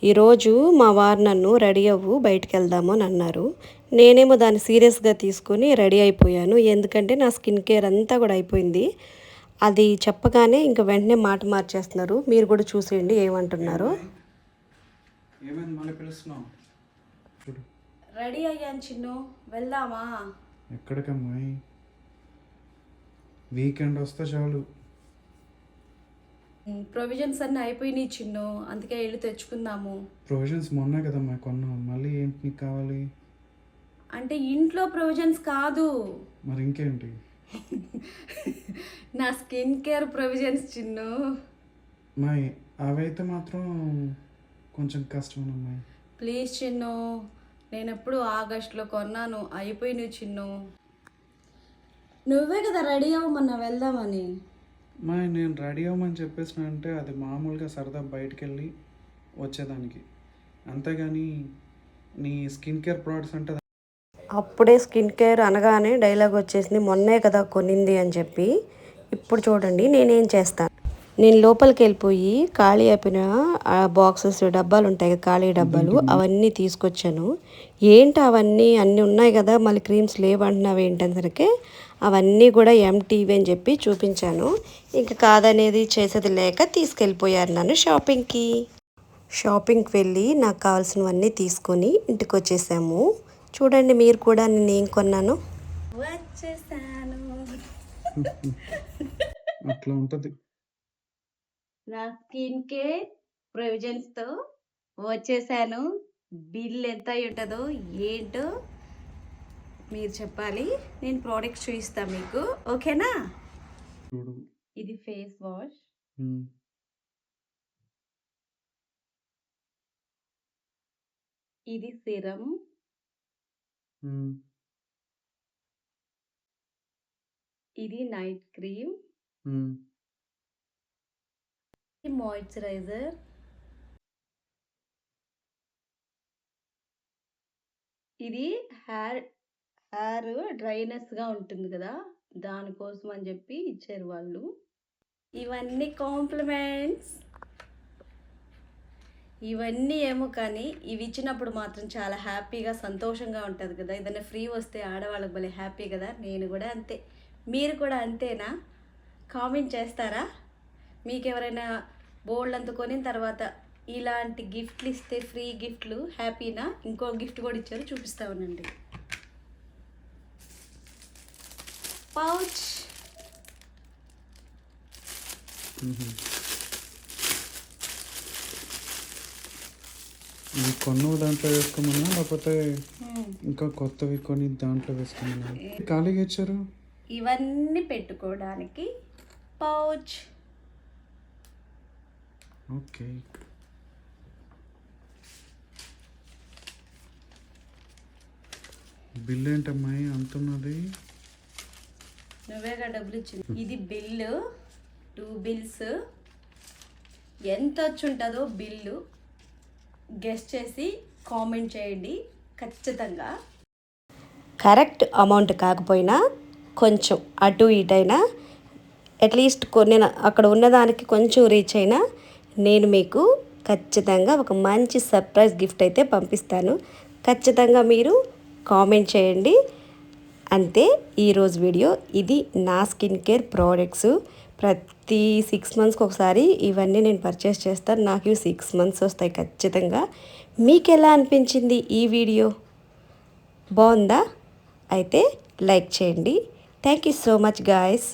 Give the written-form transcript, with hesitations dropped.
ఈరోజు మా వారు నన్ను రెడీ అవ్వు బయటికి వెళ్దాము అని అన్నారు. నేనేమో దాన్ని సీరియస్గా తీసుకొని రెడీ అయిపోయాను. ఎందుకంటే నా స్కిన్ కేర్ అంతా కూడా అయిపోయింది. అది చెప్పగానే ఇంక వెంటనే మాట మార్చేస్తున్నారు. మీరు కూడా చూసేయండి ఏమంటున్నారు. రెడీ అయ్యాను చిన్ను, వెళ్దామా? ఎక్కడికమ్మాయి? వీకెండ్ వస్తే చాలు. ప్రొవిజన్స్ అన్నీ అయిపోయినాయి చిన్ను, అందుకే వెళ్ళి తెచ్చుకుందాము. ప్రొవిజన్స్ మొన్నే కదమ్మా కొన్నాం, మళ్ళీ ఏంటి నీకు కావాలి? అంటే ఇంట్లో ప్రొవిజన్స్ కాదు, మరి ఇంకేంటి? నా స్కిన్ కేర్ ప్రొవిజన్స్ చిన్ను. అమ్మాయి అవైతే మాత్రం కొంచెం కష్టమేనమ్మాయి. ప్లీజ్ చిన్ను, నేను ఎప్పుడు ఆగస్టులో కొన్నాను, అయిపోయినాయి చిన్ను. నువ్వే కదా రెడీ అవ్వమన్నా వెళ్దామని. మా నేను రెడీ అవ్వమని చెప్పేసిన అంటే అది మామూలుగా సరదా బయటికి వెళ్ళి వచ్చేదానికి, అంతేగాని నీ స్కిన్ కేర్ ప్రోడక్ట్స్ అంటే. అప్పుడే స్కిన్ కేర్ అనగానే డైలాగ్ వచ్చేసింది, మొన్నే కదా కొనింది అని చెప్పి. ఇప్పుడు చూడండి నేనేం చేస్తాను. నేను లోపలికి వెళ్ళిపోయి ఖాళీ అయిపోయిన బాక్సెస్ డబ్బాలు ఉంటాయి కదా, ఖాళీ డబ్బాలు, అవన్నీ తీసుకొచ్చాను. ఏంటి అవన్నీ అన్నీ ఉన్నాయి కదా, మళ్ళీ క్రీమ్స్ లేవంటున్నావు ఏంటంటే అవన్నీ కూడా ఎంటీవీ అని చెప్పి చూపించాను. ఇంకా కాదనేది చేసేది లేక తీసుకెళ్ళిపోయారు నన్ను షాపింగ్కి వెళ్ళి నాకు కావాల్సినవన్నీ తీసుకొని ఇంటికి వచ్చేసాము. చూడండి మీరు కూడా నేను ఏం కొన్నాను. వచ్చేసాను. అట్లా ఉంటుంది. నా స్కిన్ కేర్ ప్రొవిజన్స్తో వచ్చేసాను. బిల్ ఎంత అయి ఉంటుందో ఏంటో మీరు చెప్పాలి, నేను ప్రోడక్ట్స్ చూపిస్తాను మీకు, ఓకేనా? ఇది ఫేస్ వాష్, ఇది సిరం, ఇది నైట్ క్రీమ్, మాయిశ్చరైజర్, ఇది హెయిర్ డ్రైనెస్గా ఉంటుంది కదా, దానికోసం అని చెప్పి ఇచ్చారు వాళ్ళు. ఇవన్నీ కాంప్లిమెంట్స్. ఇవన్నీ ఏమో కానీ ఇవి ఇచ్చినప్పుడు మాత్రం చాలా హ్యాపీగా సంతోషంగా ఉంటుంది కదా. ఏదైనా ఫ్రీ వస్తే ఆడవాళ్ళకి భలే హ్యాపీ కదా. నేను కూడా అంతే, మీరు కూడా అంతేనా? కామెంట్ చేస్తారా? మీకు ఎవరైనా బోల్డ్ అంత కొనిన తర్వాత ఇలాంటి గిఫ్ట్లు ఇస్తే, ఫ్రీ గిఫ్ట్లు, హ్యాపీనా? ఇంకో గిఫ్ట్ కూడా ఇచ్చారు, చూపిస్తా ఉండండి. పౌచ్, కొన్నవి దాంట్లో వేసుకోమన్నా లేకపోతే ఇంకా కొత్తవి కొని దాంట్లో వేసుకోమన్నా? ఖాళీగా ఇచ్చారు. ఇవన్నీ పెట్టుకోవడానికి పౌచ్. ఓకే, బిల్ ఏంటమ్మాయి అంటున్నది? నువ్వేగా డబ్బులు ఇచ్చింది. ఇది బిల్లు, 2 బిల్స్. ఎంత వచ్చి ఉంటుందో బిల్లు గెస్ చేసి కామెంట్ చేయండి. ఖచ్చితంగా కరెక్ట్ అమౌంట్ కాకపోయినా కొంచెం అటు ఇటైనా, అట్లీస్ట్ కొన్ని అక్కడ ఉన్నదానికి కొంచెం రీచ్ అయినా నేను మీకు ఖచ్చితంగా ఒక మంచి సర్ప్రైజ్ గిఫ్ట్ అయితే పంపిస్తాను. ఖచ్చితంగా మీరు కామెంట్ చేయండి. అంతే ఈరోజు వీడియో. ఇది నా స్కిన్ కేర్ ప్రోడక్ట్స్. ప్రతి 6 మంత్స్కి ఒకసారి ఇవన్నీ నేను పర్చేస్ చేస్తాను. నాకు 6 మంత్స్ వస్తాయి ఖచ్చితంగా. మీకు ఎలా అనిపించింది ఈ వీడియో? బాగుందా? అయితే లైక్ చేయండి. Thank you so much guys.